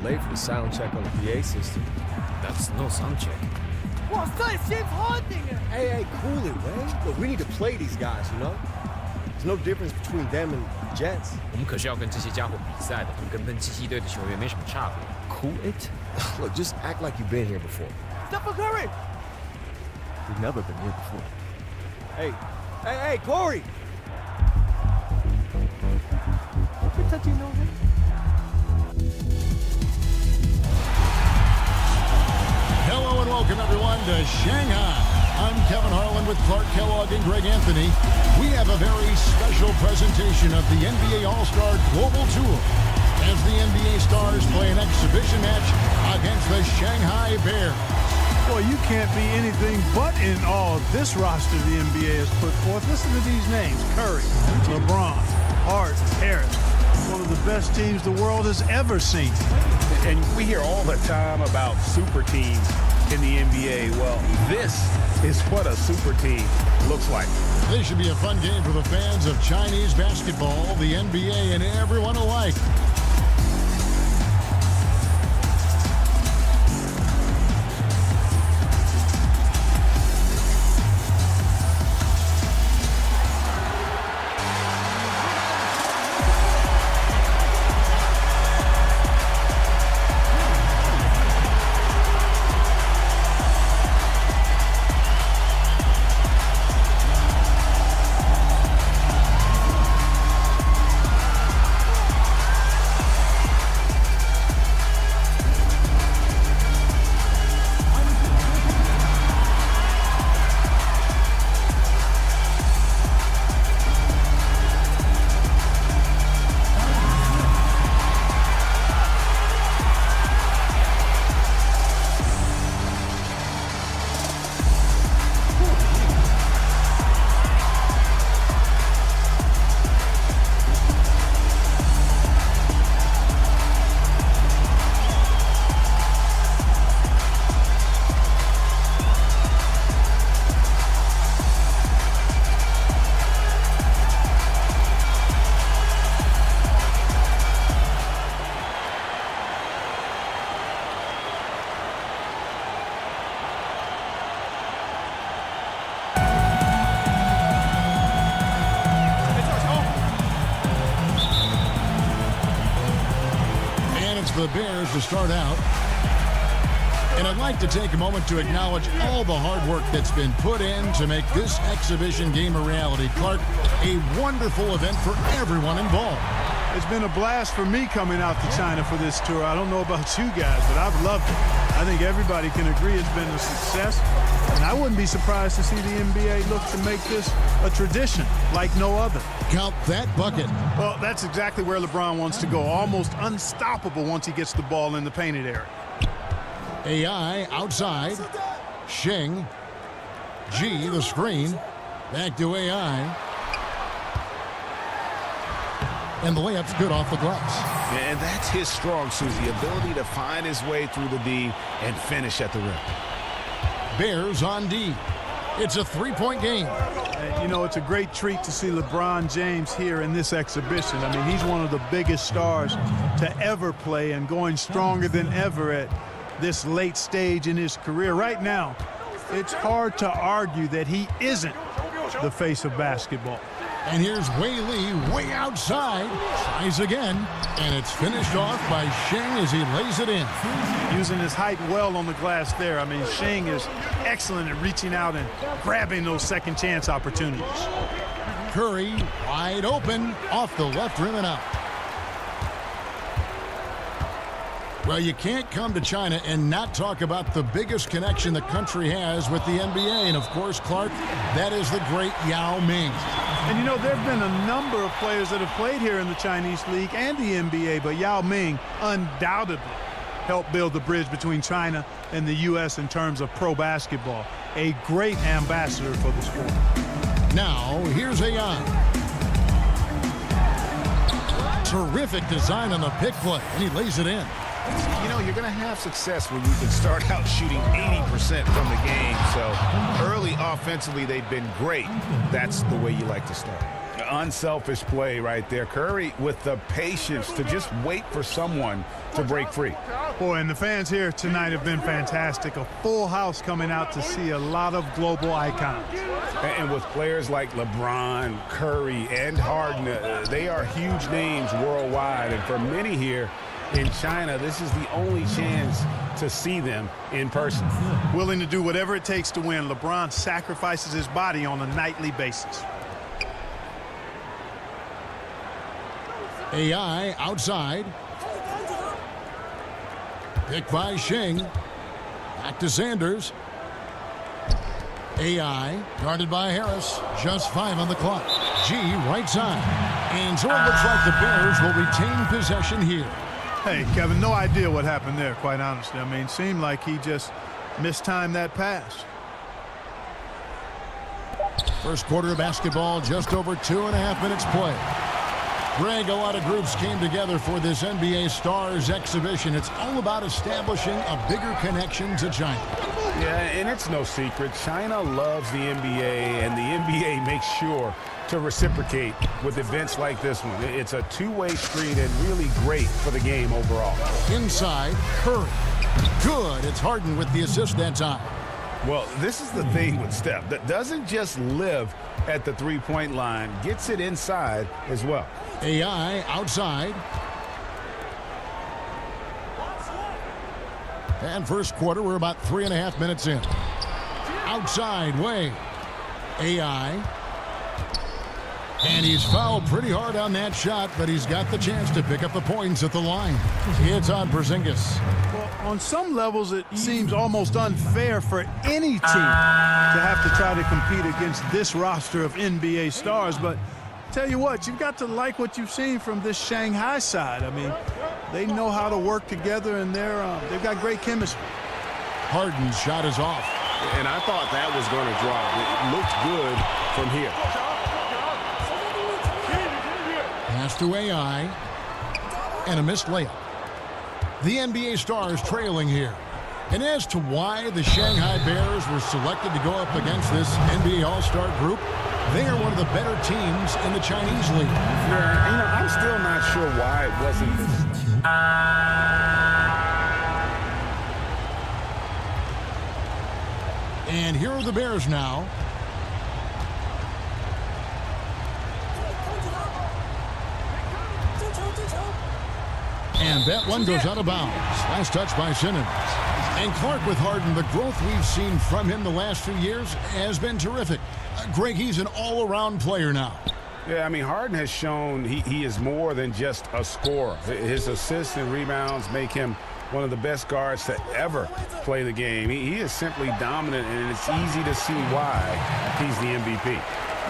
late for the sound check on the PA system. That's no sound check. 哇塞，James Harden！ Hey, cool it, man. Look, we need to play these guys, you know? There's no difference between them and the Jets. 我们可是要跟这些家伙比赛的，跟喷气系队的球员没什么差别。Cool it? Look, just act like you've been here before. Stephen Curry! We've never been here before. Hey, Corey! You're touching no him. Hello and welcome everyone to Shanghai. I'm Kevin Harlan with Clark Kellogg and Greg Anthony. We have a very special presentation of the NBA All-Star Global Tour as the NBA Stars play an exhibition match against the Shanghai Bears. Boy, you can't be anything but in awe of this roster the NBA has put forth. Listen to these names: Curry, LeBron, Harden, Harris. One of the best teams the world has ever seen. And we hear all the time about super teams in the NBA. Well, this is what a super team looks like. This should be a fun game for the fans of Chinese basketball, the NBA, and everyone alike. The Bears to start out. And I'd like to take a moment to acknowledge all the hard work that's been put in to make this exhibition game a reality. Clark, a wonderful event for everyone involved. It's been a blast for me coming out to China for this tour. I don't know about you guys, but I've loved it. I think everybody can agree it's been a success. And I wouldn't be surprised to see the NBA look to make this a tradition like no other. Count that bucket. Well, that's exactly where LeBron wants to go. Almost unstoppable once he gets the ball in the painted area. AI outside. Sheng. G, the screen. Back to AI. And the layup's good off the glass. And that's his strong suit, the ability to find his way through the D and finish at the rim. Bears on D. It's a three-point game. You know, it's a great treat to see LeBron James here in this exhibition. I mean, he's one of the biggest stars to ever play and going stronger than ever at this late stage in his career. Right now, it's hard to argue that he isn't the face of basketball. And here's Wei Li way outside. Tries again. And it's finished off by Sheng as he lays it in. Using his height well on the glass there. I mean, Sheng is excellent at reaching out and grabbing those second chance opportunities. Curry wide open off the left rim and out. Well, you can't come to China and not talk about the biggest connection the country has with the NBA. And, of course, Clark, that is the great Yao Ming. And, you know, there have been a number of players that have played here in the Chinese League and the NBA, but Yao Ming undoubtedly helped build the bridge between China and the U.S. in terms of pro basketball. A great ambassador for the sport. Now, here's AI. Terrific design on the pick play, and he lays it in. You know, you're going to have success when you can start out shooting 80% from the game. So early offensively, they've been great. That's the way you like to start. Unselfish play right there. Curry with the patience to just wait for someone to break free. Boy, and the fans here tonight have been fantastic. A full house coming out to see a lot of global icons. And with players like LeBron, Curry, and Harden, they are huge names worldwide. And for many here in China, this is the only chance to see them in person. Willing to do whatever it takes to win, LeBron sacrifices his body on a nightly basis. AI outside. Pick by Shing. Back to Sanders. AI guarded by Harris. Just 5 on the clock. G right side. And so it looks like the Bears will retain possession here. Hey, Kevin, no idea what happened there, quite honestly. I mean, seemed like he just mistimed that pass. First quarter of basketball, just over 2.5 minutes play. Greg, a lot of groups came together for this NBA Stars exhibition. It's all about establishing a bigger connection to China. Yeah, and it's no secret. China loves the NBA, and the NBA makes sure to reciprocate with events like this one. It's a two-way street and really great for the game overall. Inside, Curry. Good. It's Harden with the assist that time. Well, this is the thing with Steph. That doesn't just live at the three-point line, gets it inside as well. AI outside. And first quarter, we're about 3.5 minutes in. Outside, Way. AI. And he's fouled pretty hard on that shot, but he's got the chance to pick up the points at the line. It's on Porzingis. Well, on some levels, it seems almost unfair for any team to have to try to compete against this roster of NBA stars. But tell you what, you've got to like what you've seen from this Shanghai side. I mean, they know how to work together, and they've got great chemistry. Harden's shot is off. And I thought that was going to drop. It looked good from here. Pass to AI. And a missed layup. The NBA Stars trailing here. And as to why the Shanghai Bears were selected to go up against this NBA All-Star group, they are one of the better teams in the Chinese league. Yeah, you know, I'm still not sure why it wasn't this. And here are the Bears now. And that one goes out of bounds. Last touch by Simmons. And Clark with Harden, the growth we've seen from him the last few years has been terrific. Greg, he's an all-around player now. Yeah, I mean, Harden has shown he is more than just a scorer. His assists and rebounds make him one of the best guards to ever play the game. He is simply dominant, and it's easy to see why he's the MVP.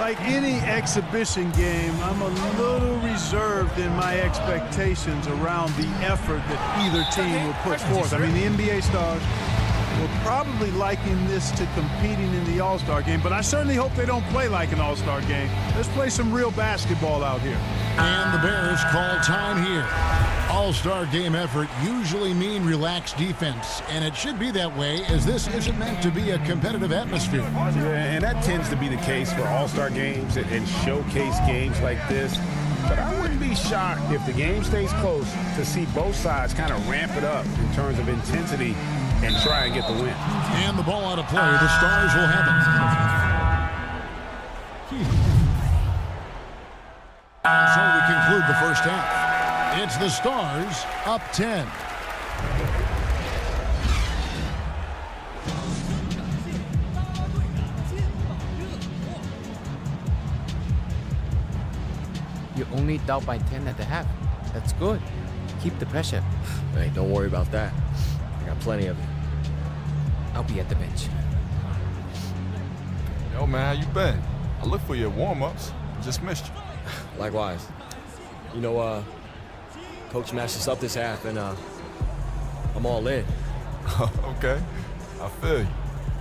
Like any exhibition game, I'm a little reserved in my expectations around the effort that either team will put forth. I mean, the NBA stars will probably liken this to competing in the All-Star game, but I certainly hope they don't play like an All-Star game. Let's play some real basketball out here. And the Bears call time here. All-Star game effort usually mean relaxed defense, and it should be that way as this isn't meant to be a competitive atmosphere. Yeah, and that tends to be the case for All-Star games and showcase games like this. But I wouldn't be shocked if the game stays close to see both sides kind of ramp it up in terms of intensity and try and get the win. And the ball out of play. The Stars will have it. So we conclude the first half. It's the Stars up 10. You're only down by 10 at the half. That's good. Keep the pressure. Hey, don't worry about that. I got plenty of it. I'll be at the bench. Yo, man, how you been? I looked for your warm-ups. Just missed you. Likewise. You know, Coach matched us up this half, and I'm all in. Okay, I feel you.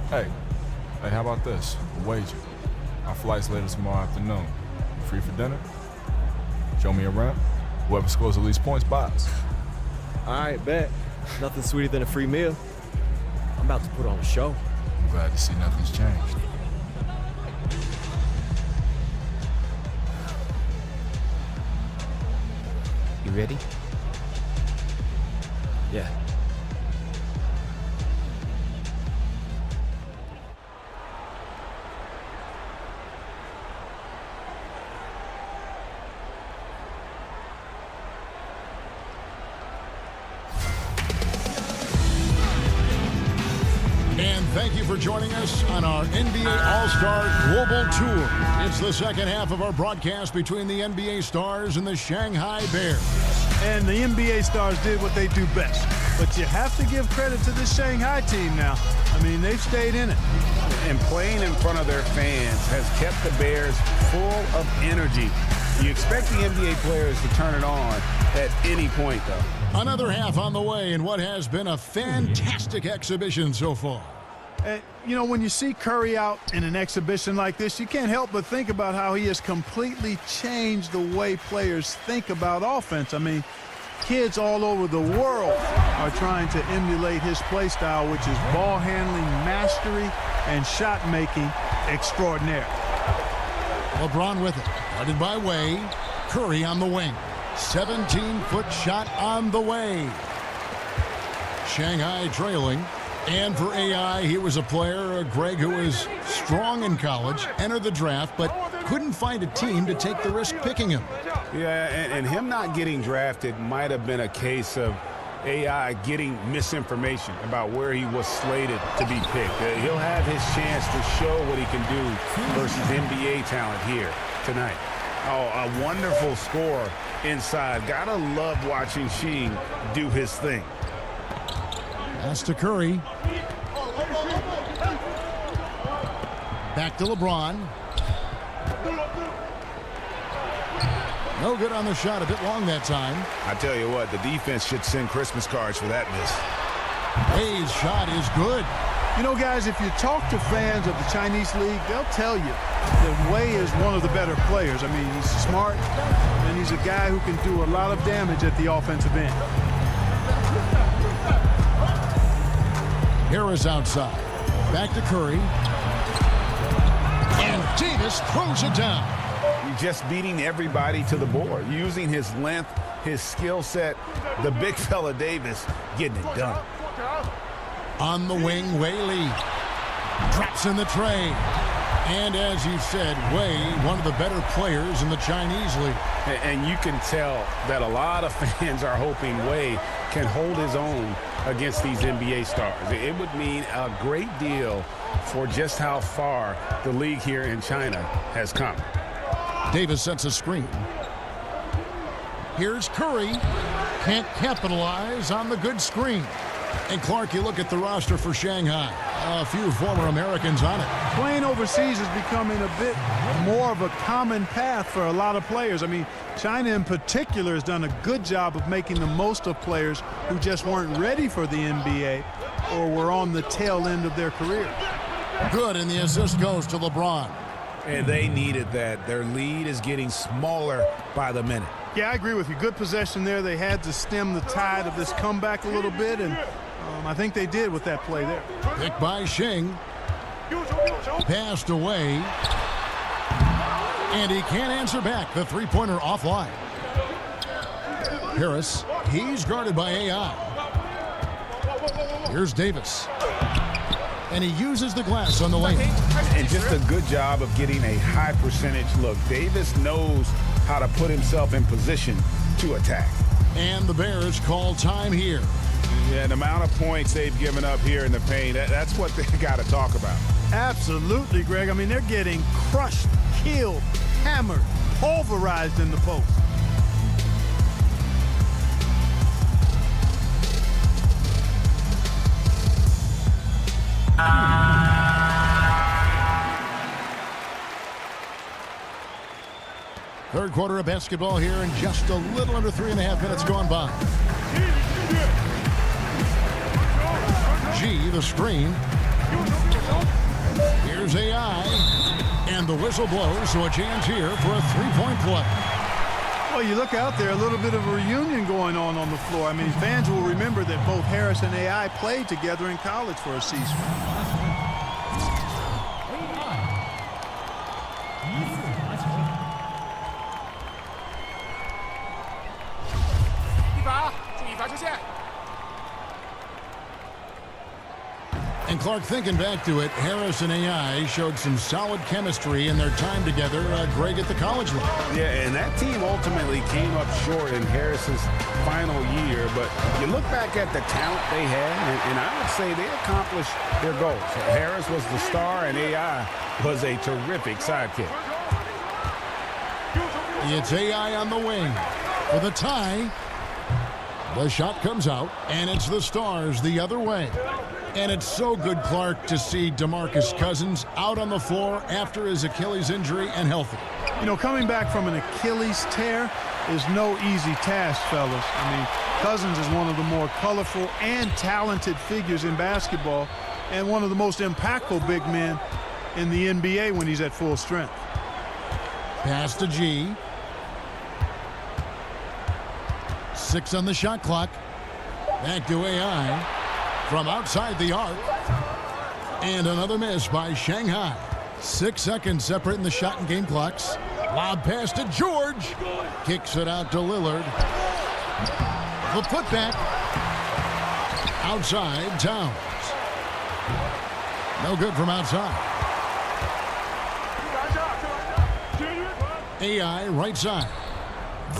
Hey, how about this? A wager. Our flight's later tomorrow afternoon. Free for dinner? Show me around. Whoever scores the least points buys. All right, bet. Nothing sweeter than a free meal. I'm about to put on a show. I'm glad to see nothing's changed. You ready? Yeah. And thank you for joining us on our NBA All-Star Global Tour. It's the second half of our broadcast between the NBA Stars and the Shanghai Bears. And the NBA Stars did what they do best. But you have to give credit to this Shanghai team now. I mean, they've stayed in it. And playing in front of their fans has kept the Bears full of energy. You expect the NBA players to turn it on at any point, though. Another half on the way in what has been a fantastic exhibition so far. You know, when you see Curry out in an exhibition like this, you can't help but think about how he has completely changed the way players think about offense. I mean, kids all over the world are trying to emulate his play style, which is ball handling mastery and shot making extraordinaire. LeBron with it. Guarded by Way. Curry on the wing. 17-foot shot on the way. Shanghai trailing. And for AI, he was a player, Greg, who was strong in college, entered the draft, but couldn't find a team to take the risk picking him. Yeah, and him not getting drafted might have been a case of AI getting misinformation about where he was slated to be picked. He'll have his chance to show what he can do versus NBA talent here tonight. Oh, a wonderful score inside. Gotta love watching Sheen do his thing. Pass to Curry. Back to LeBron. No good on the shot. A bit long that time. I tell you what, the defense should send Christmas cards for that miss. Hayes' shot is good. You know, guys, if you talk to fans of the Chinese league, they'll tell you that Wei is one of the better players. I mean, he's smart, and he's a guy who can do a lot of damage at the offensive end. Harris outside. Back to Curry. And Davis throws it down. He's just beating everybody to the board, using his length, his skill set. The big fella Davis getting it done. On the wing, Wei Lee. Drops in the tray. And as you said, Wei, one of the better players in the Chinese league. And you can tell that a lot of fans are hoping Wei can hold his own against these NBA stars. It would mean a great deal for just how far the league here in China has come. Davis sets a screen. Here's Curry. Can't capitalize on the good screen. And Clark, you look at the roster for Shanghai. A few former Americans on it. Playing overseas is becoming a bit more of a common path for a lot of players. I mean, China in particular has done a good job of making the most of players who just weren't ready for the NBA or were on the tail end of their career. Good, and the assist goes to LeBron. And they needed that. Their lead is getting smaller by the minute. Yeah, I agree with you. Good possession there. They had to stem the tide of this comeback a little bit, and I think they did with that play there. Picked by Shing. Passed away. And he can't answer back. The three-pointer offline. Harris, he's guarded by AI. Here's Davis. And he uses the glass on the lane. And just a good job of getting a high percentage look. Davis knows how to put himself in position to attack. And the Bears call time here. Yeah, the amount of points they've given up here in the paint, that's what they got to talk about. Absolutely, Greg. I mean, they're getting crushed, killed, hammered, pulverized in the post. Third quarter of basketball here, and just a little under 3.5 minutes gone by. G, the screen. Here's AI. And the whistle blows, so a chance here for a three-point play. Well, you look out there, a little bit of a reunion going on the floor. I mean, fans will remember that both Harris and AI played together in college for a season. And Clark, thinking back to it, Harris and AI showed some solid chemistry in their time together, Greg, at the college level. Yeah, and that team ultimately came up short in Harris's final year. But you look back at the talent they had, and I would say they accomplished their goals. Harris was the star, and AI was a terrific sidekick. It's AI on the wing for the tie. The shot comes out, and it's the Stars the other way. And it's so good, Clark, to see DeMarcus Cousins out on the floor after his Achilles injury and healthy. You know, coming back from an Achilles tear is no easy task, fellas. I mean, Cousins is one of the more colorful and talented figures in basketball and one of the most impactful big men in the NBA when he's at full strength. Pass to G. 6 on the shot clock. Back to AI. From outside the arc. And another miss by Shanghai. 6 seconds separating the shot and game clocks. Lob pass to George. Kicks it out to Lillard. The putback. Outside, Towns. No good from outside. AI right side.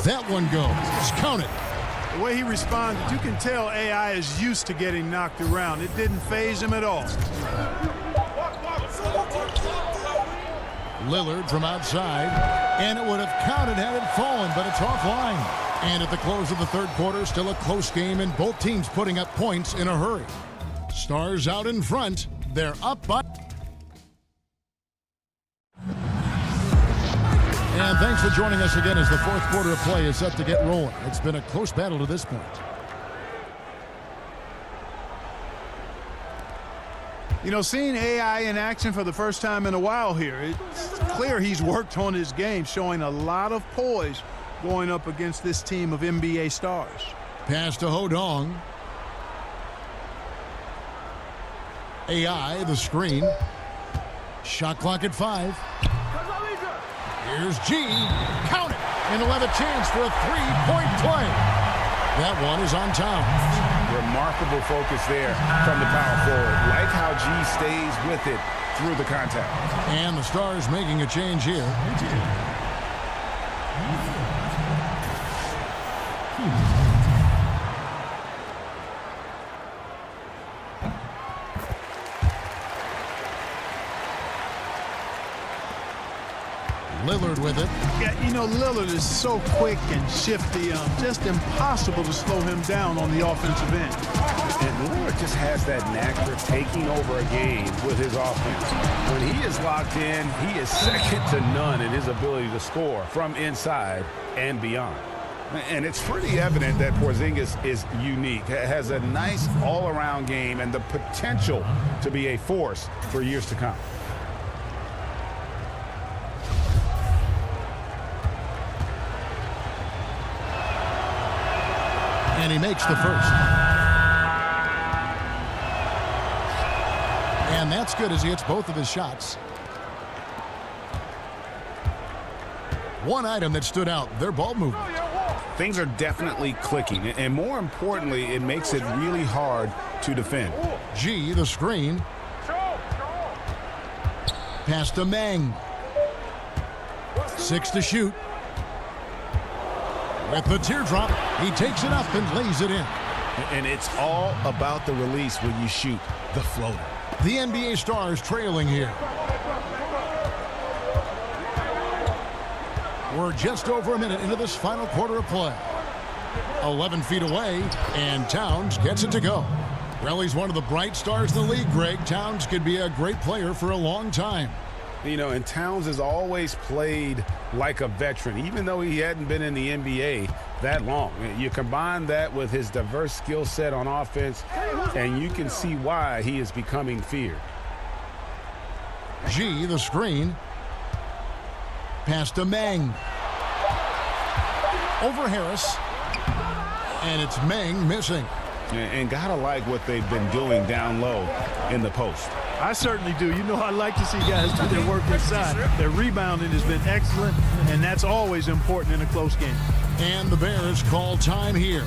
That one goes. Count it. The way he responded, you can tell AI is used to getting knocked around. It didn't faze him at all. Lillard from outside, and it would have counted had it fallen, but it's offline. And at the close of the third quarter, still a close game, and both teams putting up points in a hurry. Stars out in front. They're up by... And thanks for joining us again as the fourth quarter of play is set to get rolling. It's been a close battle to this point. You know, seeing AI in action for the first time in a while here, it's clear he's worked on his game, showing a lot of poise going up against this team of NBA stars. Pass to Hodong. AI, the screen. Shot clock at 5. Here's G. Count it. And he'll have a chance for a three-point play. That one is on Towns. Remarkable focus there from the power forward. Like how G stays with it through the contact. And the Stars making a change here. Lillard with it. Yeah, you know, Lillard is so quick and shifty. Just impossible to slow him down on the offensive end. And Lillard just has that knack for taking over a game with his offense. When he is locked in, he is second to none in his ability to score from inside and beyond. And it's pretty evident that Porzingis is unique, has a nice all-around game and the potential to be a force for years to come. And he makes the first. And that's good as he hits both of his shots. One item that stood out, their ball movement. Things are definitely clicking, and more importantly, it makes it really hard to defend. G, the screen. Pass to Meng. 6 to shoot. With the teardrop, he takes it up and lays it in. And it's all about the release when you shoot the floater. The NBA Stars trailing here. We're just over a minute into this final quarter of play. 11 feet away, and Towns gets it to go. Well, he's one of the bright stars in the league, Greg. Towns could be a great player for a long time. You know, and Towns has always played like a veteran, even though he hadn't been in the NBA that long. You combine that with his diverse skill set on offense, and you can see why he is becoming feared. G, the screen. Pass to Meng. Over Harris. And it's Meng missing. And gotta like what they've been doing down low in the post. I certainly do. You know, I like to see guys do their work inside. Their rebounding has been excellent, and that's always important in a close game. And the Bears call time here.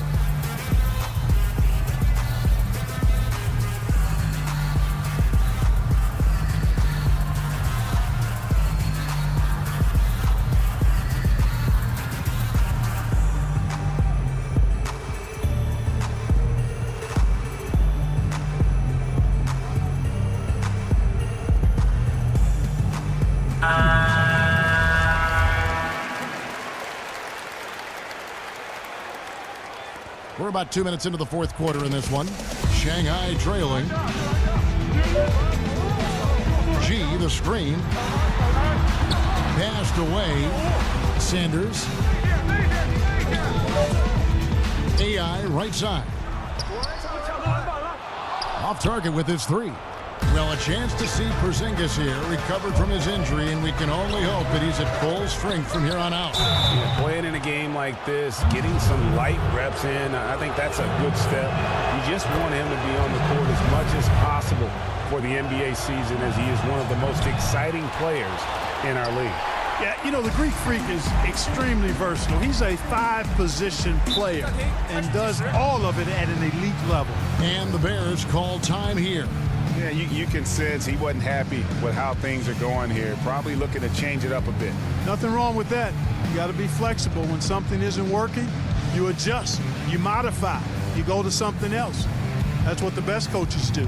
about 2 minutes into the fourth quarter in this one. Shanghai trailing. G, the screen. Passed away. Sanders. AI right side. Off target with his three. Well, a chance to see Porzingis here, recovered from his injury, and we can only hope that he's at full strength from here on out. Yeah, playing in a game like this, getting some light reps in, I think that's a good step. You just want him to be on the court as much as possible for the NBA season, as he is one of the most exciting players in our league. Yeah, you know, the Greek Freak is extremely versatile. He's a 5-position player and does all of it at an elite level. And the Bears call time here. Yeah, you can sense he wasn't happy with how things are going here. Probably looking to change it up a bit. Nothing wrong with that. You got to be flexible. When something isn't working, you adjust, you modify, you go to something else. That's what the best coaches do.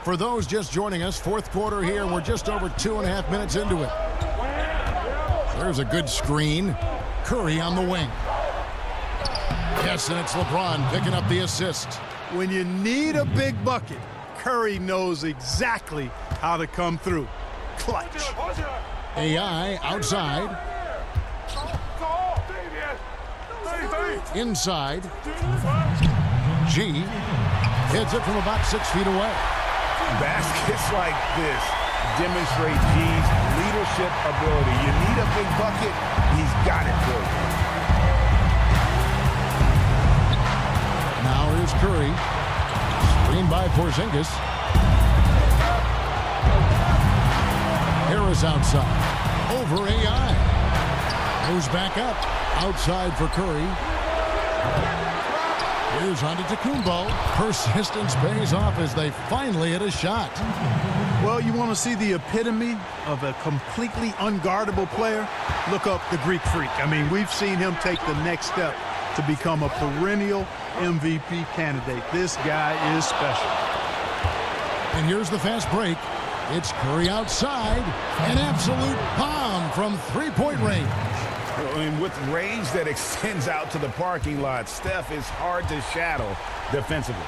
For those just joining us, fourth quarter here. We're just over 2.5 minutes into it. There's a good screen. Curry on the wing. Yes, and it's LeBron picking up the assist. When you need a big bucket, Curry knows exactly how to come through. Clutch. AI outside. Inside. G hits it from about 6 feet away. Baskets like this demonstrate G's leadership ability. You need a big bucket, he's got it for you. Now here's Curry. Screened by Porzingis. Harris outside. Over AI. Goes back up. Outside for Curry. Here's Antetokounmpo. Persistence pays off as they finally hit a shot. Well, you want to see the epitome of a completely unguardable player? Look up the Greek Freak. I mean, we've seen him take the next step to become a perennial MVP candidate. This guy is special. And here's the fast break. It's Curry outside. An absolute bomb from three-point range. And with range that extends out to the parking lot, Steph is hard to shadow defensively.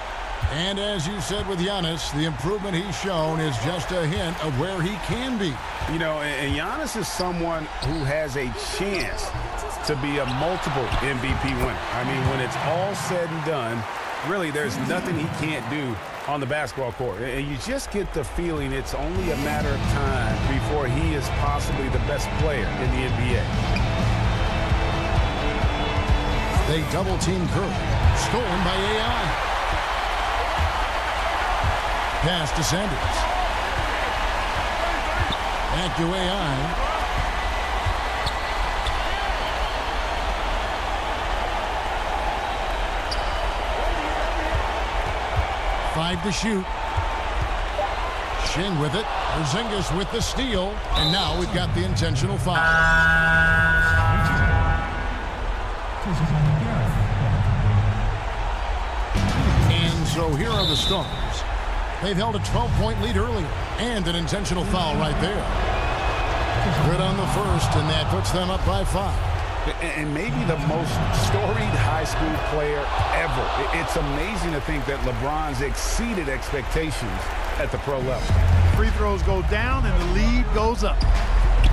And as you said with Giannis, the improvement he's shown is just a hint of where he can be. You know, and Giannis is someone who has a chance to be a multiple MVP winner. I mean, when it's all said and done, really there's nothing he can't do on the basketball court. And you just get the feeling it's only a matter of time before he is possibly the best player in the NBA. They double-team Curry. Stolen by AI. Pass to Sanders. Back to AI. Five to shoot. Shing with it. Porzingis with the steal. And now we've got the intentional foul. And so here are the Stars. They've held a 12-point lead earlier, and an intentional foul right there. Good on the first, and that puts them up by 5. And maybe the most storied high school player ever. It's amazing to think that LeBron's exceeded expectations at the pro level. Free throws go down, and the lead goes up.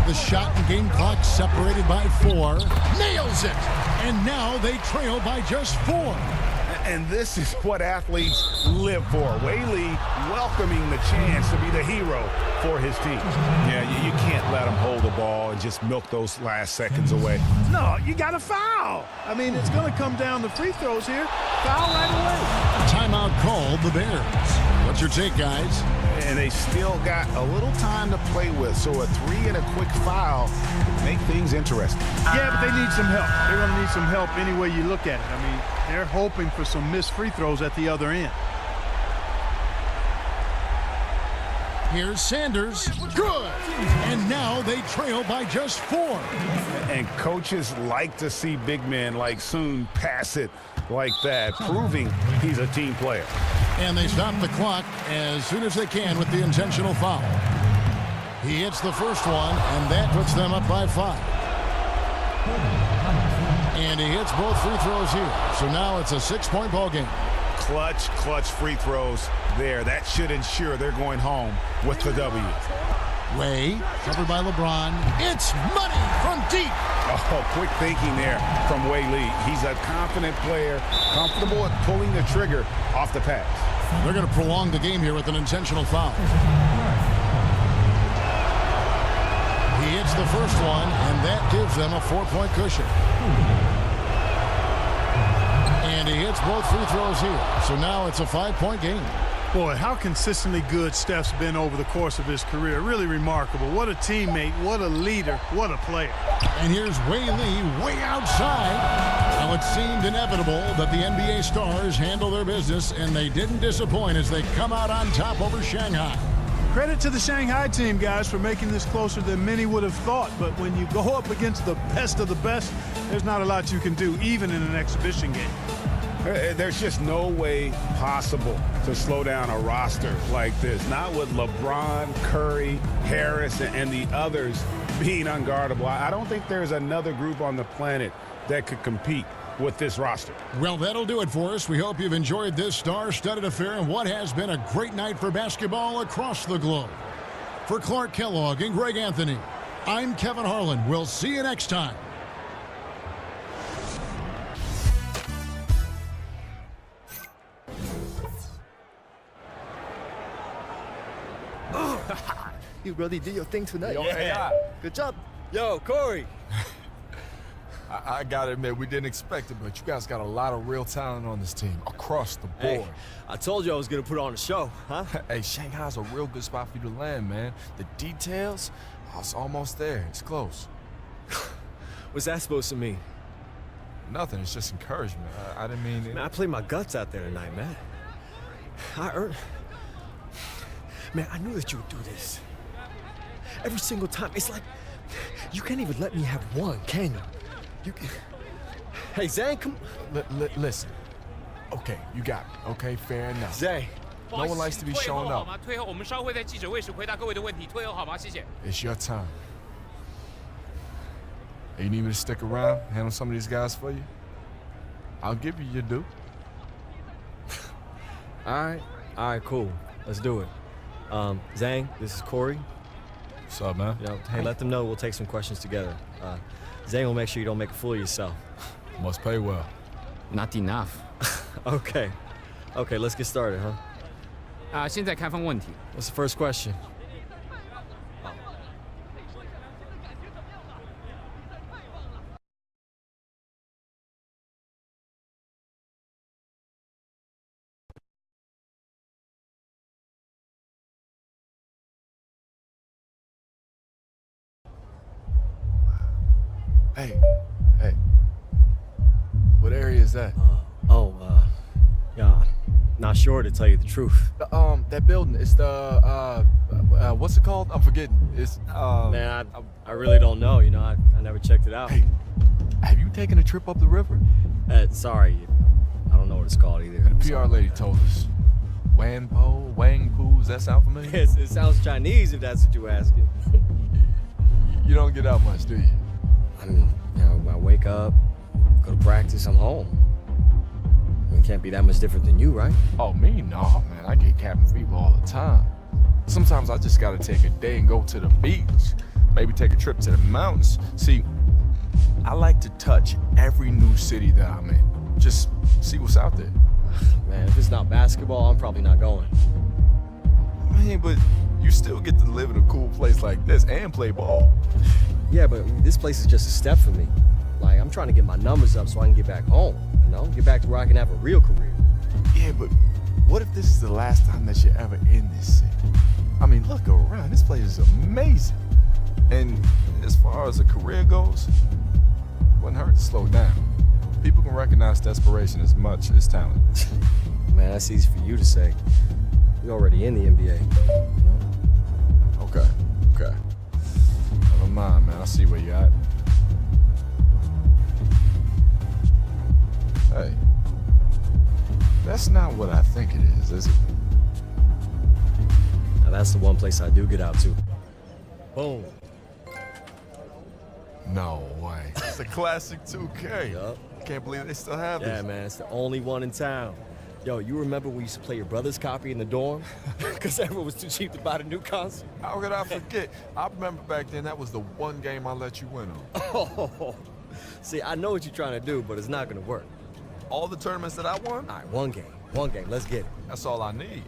The shot and game clock separated by 4. Nails it! And now they trail by just 4. And this is what athletes live for. Whaley welcoming the chance to be the hero for his team. Yeah, you can't let him hold the ball and just milk those last seconds away. No, you got to foul. I mean, it's going to come down to free throws here. Foul right away. Timeout called the Bears. What's your take, guys? And they still got a little time to play with, so a 3 and a quick foul would make things interesting. Yeah, but they need some help. They're going to need some help any way you look at it. I mean, they're hoping for some missed free throws at the other end. Here's Sanders. Good. And now they trail by just 4. And coaches like to see big men like Soon pass it like that, proving he's a team player. And they stop the clock as soon as they can with the intentional foul. He hits the first one, and that puts them up by 5. And he hits both free throws here. So now it's a 6-point ball game. Clutch free throws there. That should ensure they're going home with the W. Ray, covered by LeBron. It's money from deep. Oh, quick thinking there from Whaley. He's a confident player, comfortable at pulling the trigger off the pass. They're going to prolong the game here with an intentional foul. He hits the first one, and that gives them a 4-point cushion. And he hits both free throws here. So now it's a 5-point game. Boy, how consistently good Steph's been over the course of his career. Really remarkable. What a teammate, what a leader, what a player. And here's Whaley way outside. Well, it seemed inevitable that the NBA stars handle their business, and they didn't disappoint as they come out on top over Shanghai. Credit to the Shanghai team, guys, for making this closer than many would have thought. But when you go up against the best of the best, there's not a lot you can do, even in an exhibition game. There's just no way possible to slow down a roster like this. Not with LeBron, Curry, Harris, and the others being unguardable. I don't think there's another group on the planet that could compete with this roster. Well, that'll do it for us. We hope you've enjoyed this star-studded affair and what has been a great night for basketball across the globe. For Clark Kellogg and Greg Anthony, I'm Kevin Harlan. We'll see you next time. You really did your thing tonight. Yeah. Good job. Yo, Corey. I gotta admit, we didn't expect it, but you guys got a lot of real talent on this team across the board. Hey, I told you I was gonna put on a show, huh? Hey, Shanghai's a real good spot for you to land, man. The details, it's almost there. It's close. What's that supposed to mean? Nothing. It's just encouragement. I didn't mean it. Man, I played my guts out there tonight, man. I earned... Man, I knew that you would do this. Every single time. It's like, you can't even let me have one, can you? Hey, Zane, come... Listen. Okay, you got it. Okay, fair enough. Zane. No one likes to be showing up. 退后，我们稍后在记者会时回答各位的问题。退后好吗？谢谢。 It's your time. Hey, you need me to stick around, handle some of these guys for you? I'll give you your due. All right, cool. Let's do it. Zane, this is Corey. What's up, man? You know, hey, let them know we'll take some questions together. Zane will make sure you don't make a fool of yourself. Must pay well. Not enough. Okay, let's get started, huh? 现在开放问题。 What's the first question? Hey. What area is that? Yeah, not sure to tell you the truth. That building, it's the, what's it called? I'm forgetting. It's, Man, I really don't know, you know, I never checked it out. Hey, have you taken a trip up the river? Sorry, I don't know what it's called either. And the PR lady told us. Wangpu, does that sound familiar? It sounds Chinese if that's what you're asking. You don't get out much, do you? I mean, you know, I wake up, go to practice, I'm home. I mean, can't be that much different than you, right? Oh, me? No, man. I get cabin fever all the time. Sometimes I just gotta take a day and go to the beach. Maybe take a trip to the mountains. See, I like to touch every new city that I'm in. Just see what's out there. Man, if it's not basketball, I'm probably not going. Man, but you still get to live in a cool place like this and play ball. Yeah, but this place is just a step for me. Like, I'm trying to get my numbers up so I can get back home, you know? Get back to where I can have a real career. Yeah, but what if this is the last time that you're ever in this city? I mean, look around. This place is amazing. And as far as a career goes, it wouldn't hurt to slow down. People can recognize desperation as much as talent. Man, that's easy for you to say. You're already in the NBA. Okay. Never mind, man. I see where you're at. Hey, that's not what I think it is it? Now that's the one place I do get out to. Boom. No way. It's a classic 2K. Yup. Can't believe they still have this. Yeah, man, it's the only one in town. Yo, you remember we used to play your brother's copy in the dorm? Because everyone was too cheap to buy the new console? How could I forget? I remember back then that was the one game I let you win on. Oh, see, I know what you're trying to do, but it's not going to work. All the tournaments that I won? All right, one game. Let's get it. That's all I need.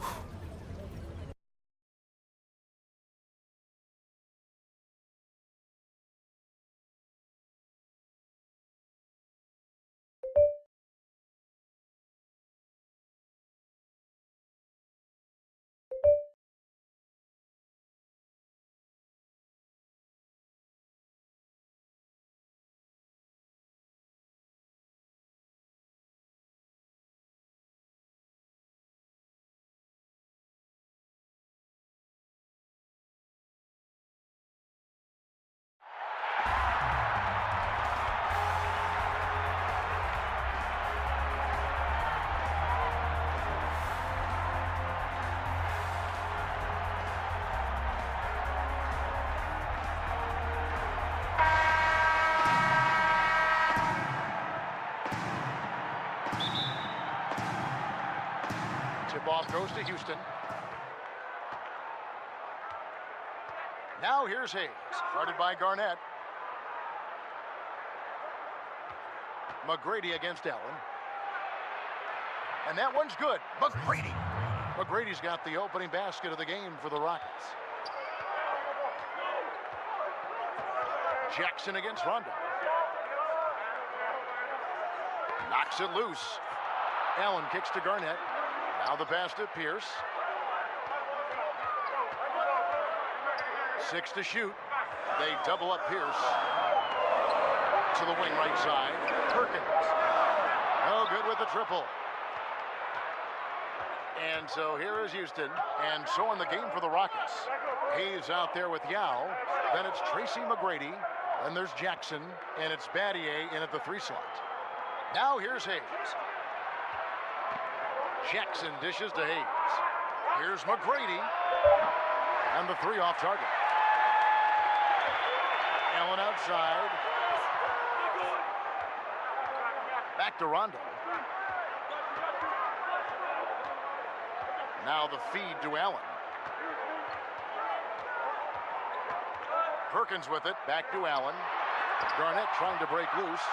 Tip-off goes to Houston. Now here's Hayes, guarded by Garnett. McGrady against Allen. And that one's good. McGrady. McGrady's got the opening basket of the game for the Rockets. Jackson against Rondo. Knocks it loose. Allen kicks to Garnett. Now the pass to Pierce. 6 to shoot. They double up Pierce. To the wing right side. Perkins. No good with the triple. And so here is Houston. And so in the game for the Rockets. Hayes out there with Yao. Then it's Tracy McGrady. Then there's Jackson. And it's Battier in at the 3 slot. Now here's Hayes. Jackson dishes to Hayes. Here's McGrady. And the 3 off target. Allen outside. Back to Rondo. Now the feed to Allen. Perkins with it. Back to Allen. Garnett trying to break loose.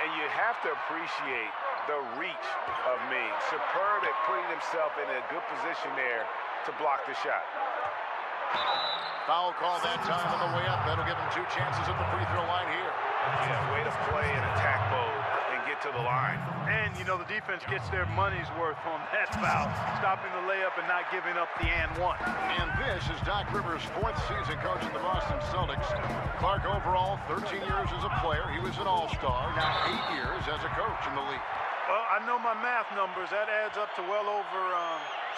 And you have to appreciate the reach of Ming. Superb at putting himself in a good position there to block the shot. Foul call that time on the way up. That'll give him 2 chances at the free throw line here. Yeah, way to play in attack mode and get to the line. And, you know, the defense gets their money's worth on that foul, stopping the layup and not giving up the and one. And this is Doc Rivers' 4th season coaching the Boston Celtics. Clark overall, 13 years as a player. He was an all-star. Now 8 years as a coach in the league. Well, I know my math numbers. That adds up to well over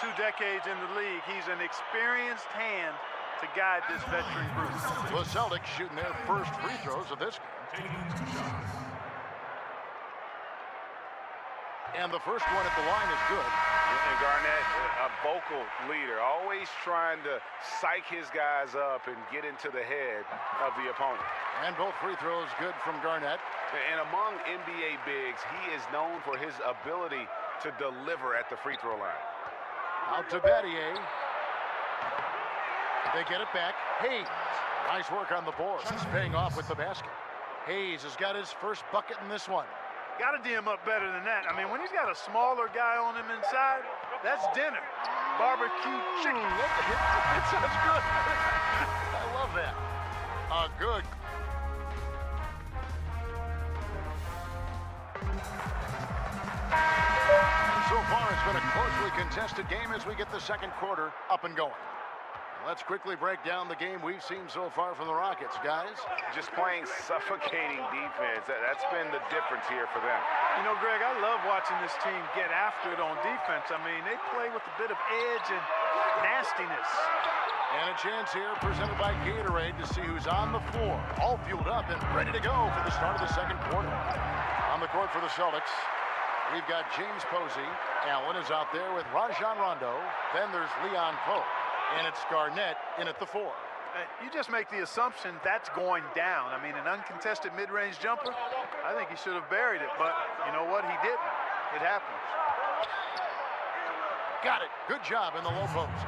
2 decades in the league. He's an experienced hand to guide this veteran group. The Celtics shooting their first free throws of this game. And the first one at the line is good. And Garnett, a vocal leader, always trying to psych his guys up and get into the head of the opponent. And both free throws good from Garnett. And among NBA bigs, he is known for his ability to deliver at the free throw line. Out to Battier. They get it back. Hayes. Nice work on the board. He's paying off with the basket. Hayes has got his first bucket in this one. Got to D him up better than that. I mean, when he's got a smaller guy on him inside, that's dinner. Barbecue chicken. It sounds good. I love that. Good. So far, it's been a closely contested game as we get the second quarter up and going. Let's quickly break down the game we've seen so far from the Rockets, guys. Just playing suffocating defense. That's been the difference here for them. You know, Greg, I love watching this team get after it on defense. I mean, they play with a bit of edge and nastiness. And a chance here presented by Gatorade to see who's on the floor. All fueled up and ready to go for the start of the second quarter. On the court for the Celtics, we've got James Posey. Allen is out there with Rajon Rondo. Then there's Leon Pope. And it's Garnett in at the 4. You just make the assumption that's going down. I mean, an uncontested mid-range jumper, I think he should have buried it. But you know what? He didn't. It happens. Got it. Good job in the low post.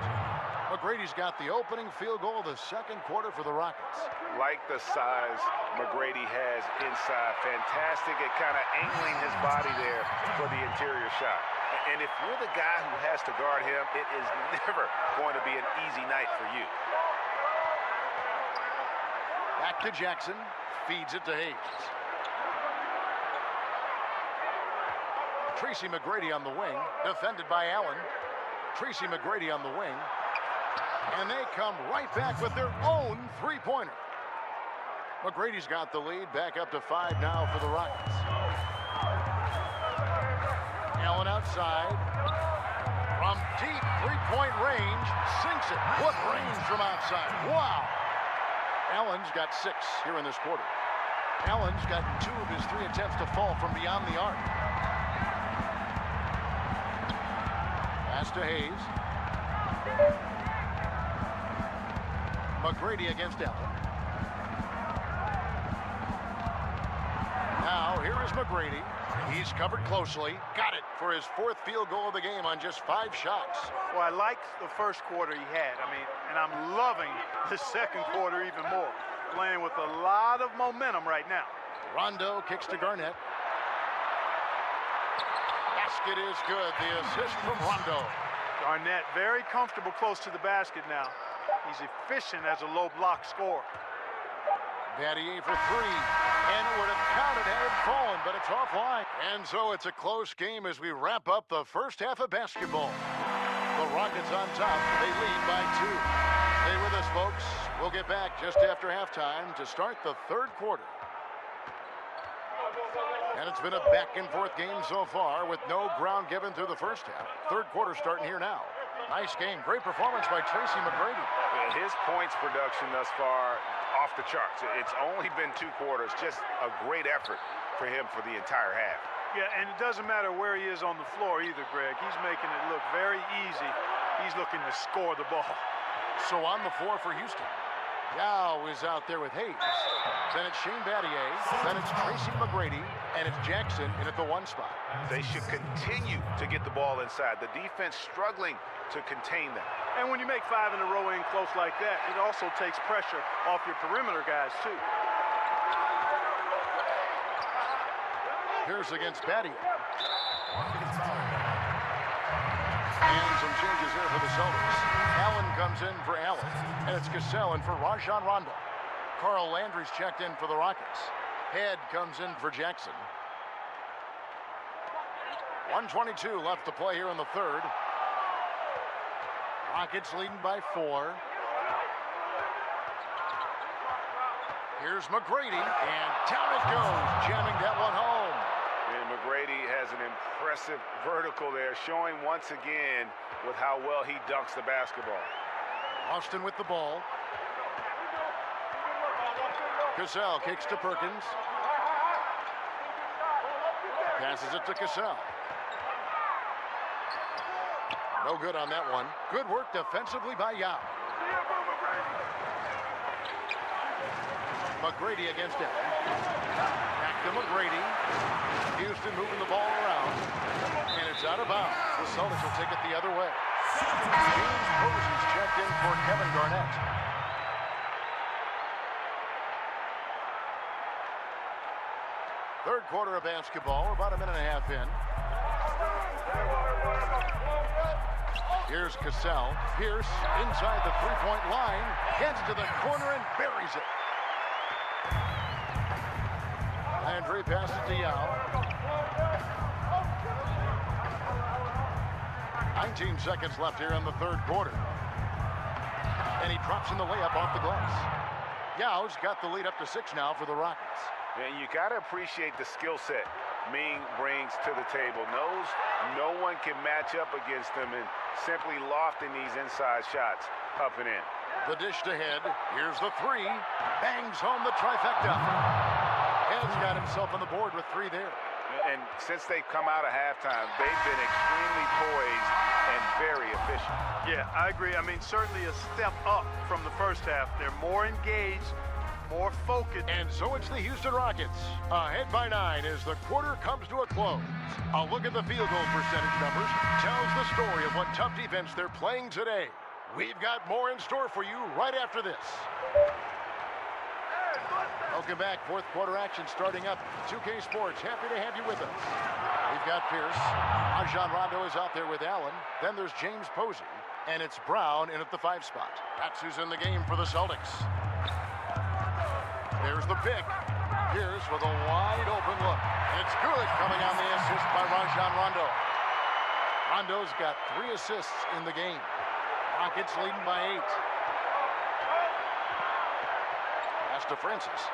McGrady's got the opening field goal of the second quarter for the Rockets. Like the size McGrady has inside. Fantastic at kind of angling his body there for the interior shot. And if you're the guy who has to guard him, it is never going to be an easy night for you. Back to Jackson. Feeds it to Hayes. Tracy McGrady on the wing. Defended by Allen. Tracy McGrady on the wing. And they come right back with their own three-pointer. McGrady's got the lead. Back up to 5 now for the Rockets. Allen outside. From deep three-point range. Sinks it. What range from outside. Wow. Allen's got 6 here in this quarter. Allen's gotten 2 of his 3 attempts to fall from beyond the arc. Pass to Hayes. McGrady against Allen. Now, here is McGrady. He's covered closely. Got it for his 4th field goal of the game on just 5 shots. Well, I liked the first quarter he had. I mean, and I'm loving the second quarter even more. Playing with a lot of momentum right now. Rondo kicks to Garnett. Basket is good. The assist from Rondo. Garnett very comfortable close to the basket now. He's efficient as a low block scorer. Battier for 3. And it would have counted had it fallen, but it's offline. And so it's a close game as we wrap up the first half of basketball. The Rockets on top. They lead by 2. Stay with us, folks. We'll get back just after halftime to start the third quarter. And it's been a back-and-forth game so far with no ground given through the first half. Third quarter starting here now. Nice game. Great performance by Tracy McGrady. His points production thus far off the charts. It's only been 2 quarters. Just a great effort for him for the entire half. Yeah, and it doesn't matter where he is on the floor either, Greg. He's making it look very easy. He's looking to score the ball. So on the floor for Houston. Yao is out there with Hayes. Then it's Shane Battier. Then it's Tracy McGrady. And it's Jackson in at the 1 spot. They should continue to get the ball inside. The defense struggling to contain them. And when you make 5 in a row in close like that, it also takes pressure off your perimeter guys, too. Here's against Battier. And some changes there for the Celtics. Allen comes in for Allen. And it's Cassell in for Rajon Rondo. Carl Landry's checked in for the Rockets. Head comes in for Jackson. 1:22 left to play here in the third. Rockets leading by 4. Here's McGrady, and down it goes, jamming that one home. And McGrady has an impressive vertical there, showing once again with how well he dunks the basketball. Austin with the ball. Cassell kicks to Perkins. Passes it to Cassell. No good on that one. Good work defensively by Yao. McGrady against him. Back to McGrady. Houston moving the ball around. And it's out of bounds. The Celtics will take it the other way. James Posey's checked in for Kevin Garnett. Third quarter of basketball, about a minute and a half in. Here's Cassell. Pierce inside the three-point line. Gets to the corner and buries it. Landry passes to Yao. 19 seconds left here in the third quarter. And he drops in the layup off the glass. Yao's got the lead up to 6 now for the Rockets. And you got to appreciate the skill set Ming brings to the table. Knows no one can match up against him and simply lofting these inside shots up and in. The dish to Head. Here's the three. Bangs home the trifecta. Head's got himself on the board with 3 there. And since they've come out of halftime, they've been extremely poised and very efficient. Yeah, I agree. I mean, certainly a step up from the first half. They're more engaged, more focused. And so it's the Houston Rockets. Ahead by 9 as the quarter comes to a close. A look at the field goal percentage numbers tells the story of what tough defense they're playing today. We've got more in store for you right after this. Welcome back. Fourth quarter action starting up. 2K Sports, happy to have you with us. We've got Pierce. Rajon Rondo is out there with Allen. Then there's James Posey. And it's Brown in at the 5 spot. That's who's in the game for the Celtics. There's the pick. Pierce with a wide open look. And it's good coming on the assist by Rajon Rondo. Rondo's got 3 assists in the game. Rockets leading by 8. Pass to Francis.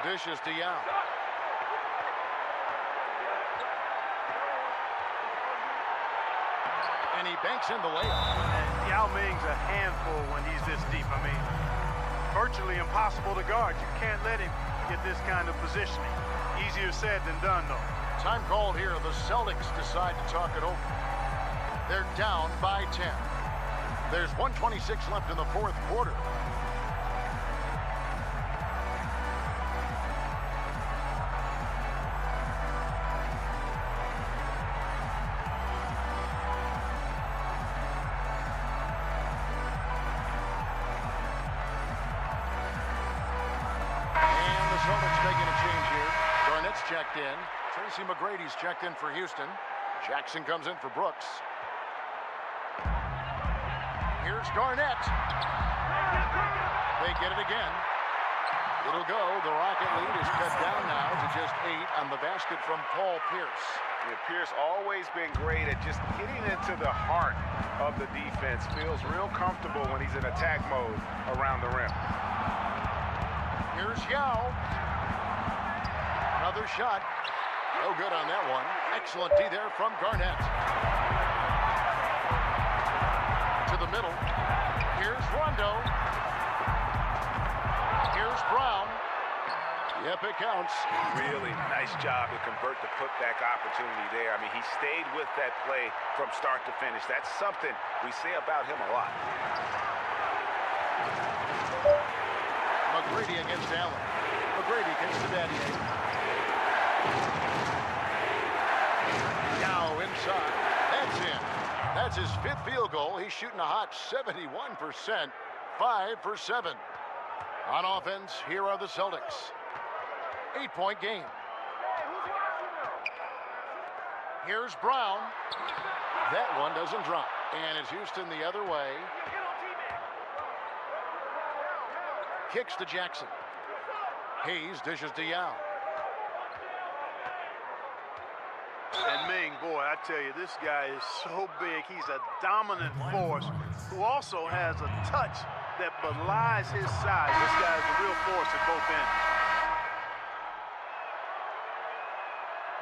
Dishes to Yao. And he banks in the layup. And Yao Ming's a handful when he's this deep. I mean, virtually impossible to guard. You can't let him get this kind of positioning. Easier said than done, though. Time called here. The Celtics decide to talk it over. They're down by 10. There's 1:26 left in the fourth quarter. Checked in. Tracy McGrady's checked in for Houston. Jackson comes in for Brooks. Here's Garnett. They get it again. It'll go. The Rocket lead is cut down now to just 8 on the basket from Paul Pierce. Yeah, Pierce always been great at just getting into the heart of the defense. Feels real comfortable when he's in attack mode around the rim. Here's Yao. Another shot. No good on that one. Excellent D there from Garnett. To the middle. Here's Rondo. Here's Brown. Yep, it counts. Really nice job to convert the putback opportunity there. I mean, he stayed with that play from start to finish. That's something we say about him a lot. McGrady against Allen. McGrady gets to Battier. Yao inside. That's in. That's his 5th field goal. He's shooting a hot 71%. 5 for 7. On offense, here are the Celtics. 8-point game. Here's Brown. That one doesn't drop. And it's Houston the other way. Kicks to Jackson. Hayes dishes to Yao. And Ming, boy, I tell you, this guy is so big. He's a dominant force who also has a touch that belies his size. This guy is a real force at both ends.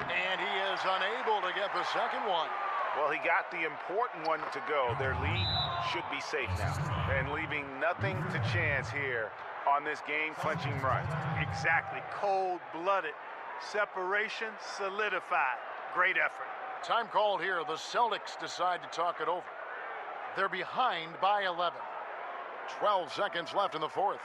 And he is unable to get the second one. Well, he got the important one to go. Their lead should be safe now. And leaving nothing to chance here on this game-clinching run. Exactly. Cold-blooded. Separation solidified. Great effort. Time called here. The Celtics decide to talk it over. They're behind by 11. 12 seconds left in the fourth.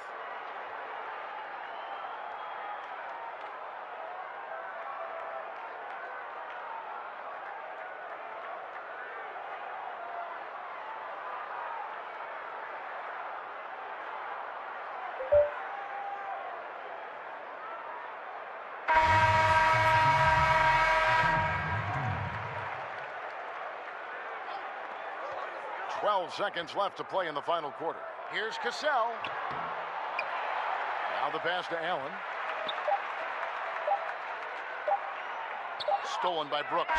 12 seconds left to play in the final quarter. Here's Cassell. Now the pass to Allen. Stolen by Brooks.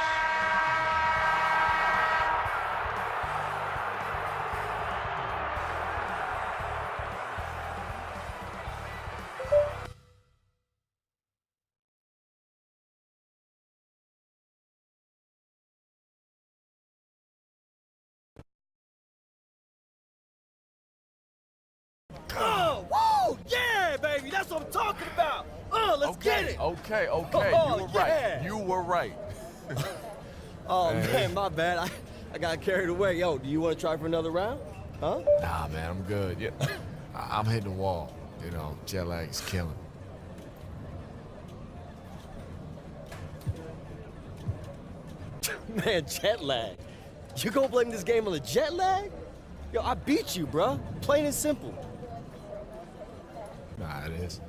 Oh, woo! Yeah, baby, that's what I'm talking about. Let's get it. Okay. Oh, You were yeah. right. You were right. Oh, man, my bad. I got carried away. Yo, do you want to try for another round? Huh? Nah, man, I'm good. Yeah, I'm hitting the wall. You know, jet lag is killing. Man, jet lag. You gonna blame this game on the jet lag? Yo, I beat you, bro. Plain and simple. Nah, it is.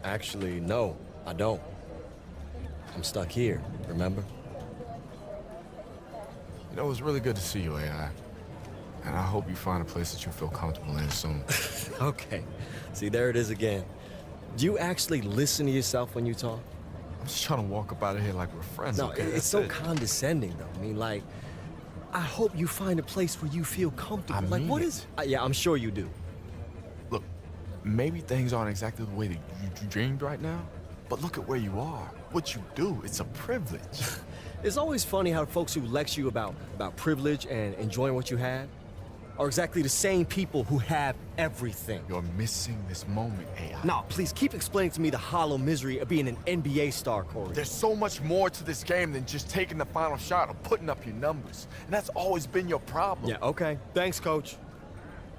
Actually, no, I don't. I'm stuck here, remember? You know, it was really good to see you, AI. And I hope you find a place that you feel comfortable in soon. Okay. See, there it is again. Do you actually listen to yourself when you talk? I'm just trying to walk up out of here like we're friends. No, okay? it's That's so it. condescending, though. I mean, like, I hope you find a place where you feel comfortable. I Like, mean what it. is? Yeah, I'm sure you do. Look, maybe things aren't exactly the way that you dreamed right now, but look at where you are. What you do, it's a privilege. It's always funny how folks who lecture you about privilege and enjoying what you have are exactly the same people who have everything. You're missing this moment, AI. No, please keep explaining to me the hollow misery of being an NBA star, Corey. There's so much more to this game than just taking the final shot or putting up your numbers. And that's always been your problem. Yeah, okay. Thanks, coach.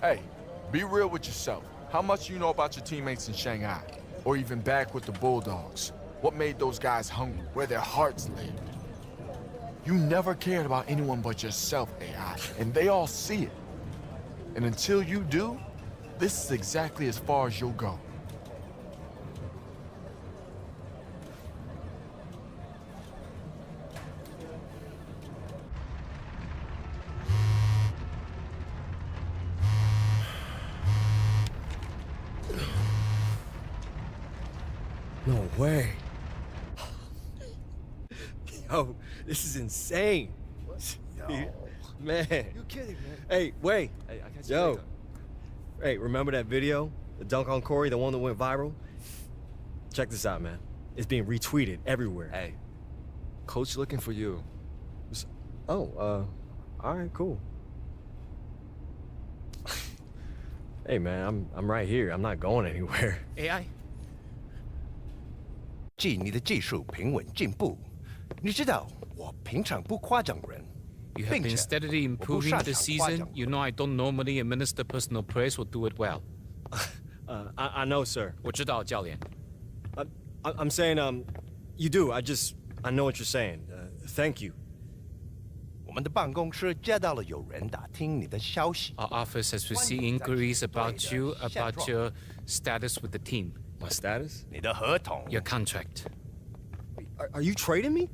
Hey, be real with yourself. How much you know about your teammates in Shanghai? Or even back with the Bulldogs? What made those guys hungry? Where their hearts lived? You never cared about anyone but yourself, AI, and they all see it. And until you do, this is exactly as far as you'll go. No way. Yo, this is insane. Man. You kidding, man? Hey, wait. Hey, I'll catch you Yo. later. Hey, remember that video? The dunk on Corey, the one that went viral? Check this out, man. It's being retweeted everywhere. Hey, coach looking for you. Oh, all right, cool. Hey, man, I'm right here. I'm not going anywhere. AI? 记你的技术平稳进步。你知道我平常不夸奖人， You have 并 been 且 steadily 我不 improving 擅 this 长夸 season. 奖。 You know I don't normally administer personal praise or do it well. I know, sir. 我知道，教练。 I'm saying, you do. I know what you're saying. Thank you. 我们的办公室接到了有人打听你的消息。 Our office has received inquiries about you, about your status with the team, My status? 你的合同 your contract. Are you trading me?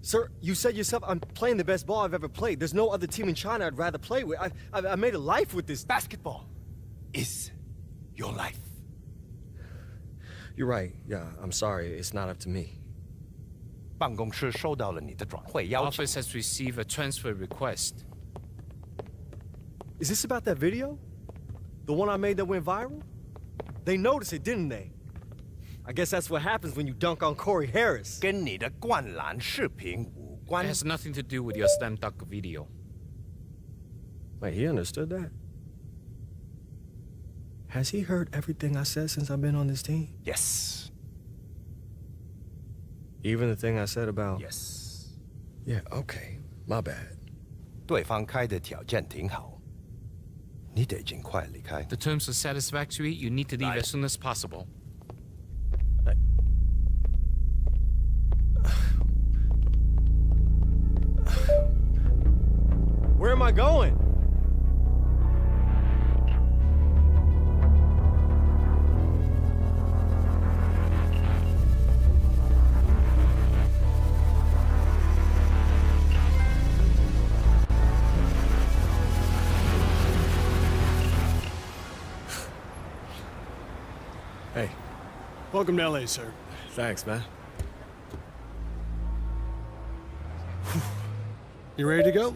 Sir, you said yourself I'm playing the best ball I've ever played. There's no other team in China I'd rather play with. I made a life with this. basketball is your life. You're right. Yeah, I'm sorry. It's not up to me. 办公室收到了你的转会邀请。 Office has received a transfer request. Is this about that video? The one I made that went viral? They noticed it, didn't they? I guess that's what happens when you dunk on Corey Harris. 跟你的灌篮视频无 It 关。 has nothing to do with your slam dunk video. Wait, he understood that? Has he heard everything I said since I've been on this team? Yes, Even the thing I said about... yes. Yeah, okay. My bad. 对方开的条件挺好，你得尽快离开。 The terms are satisfactory. You need to leave Right. as soon as possible. Where am I going? Welcome to LA, sir. Thanks, man. You ready to go?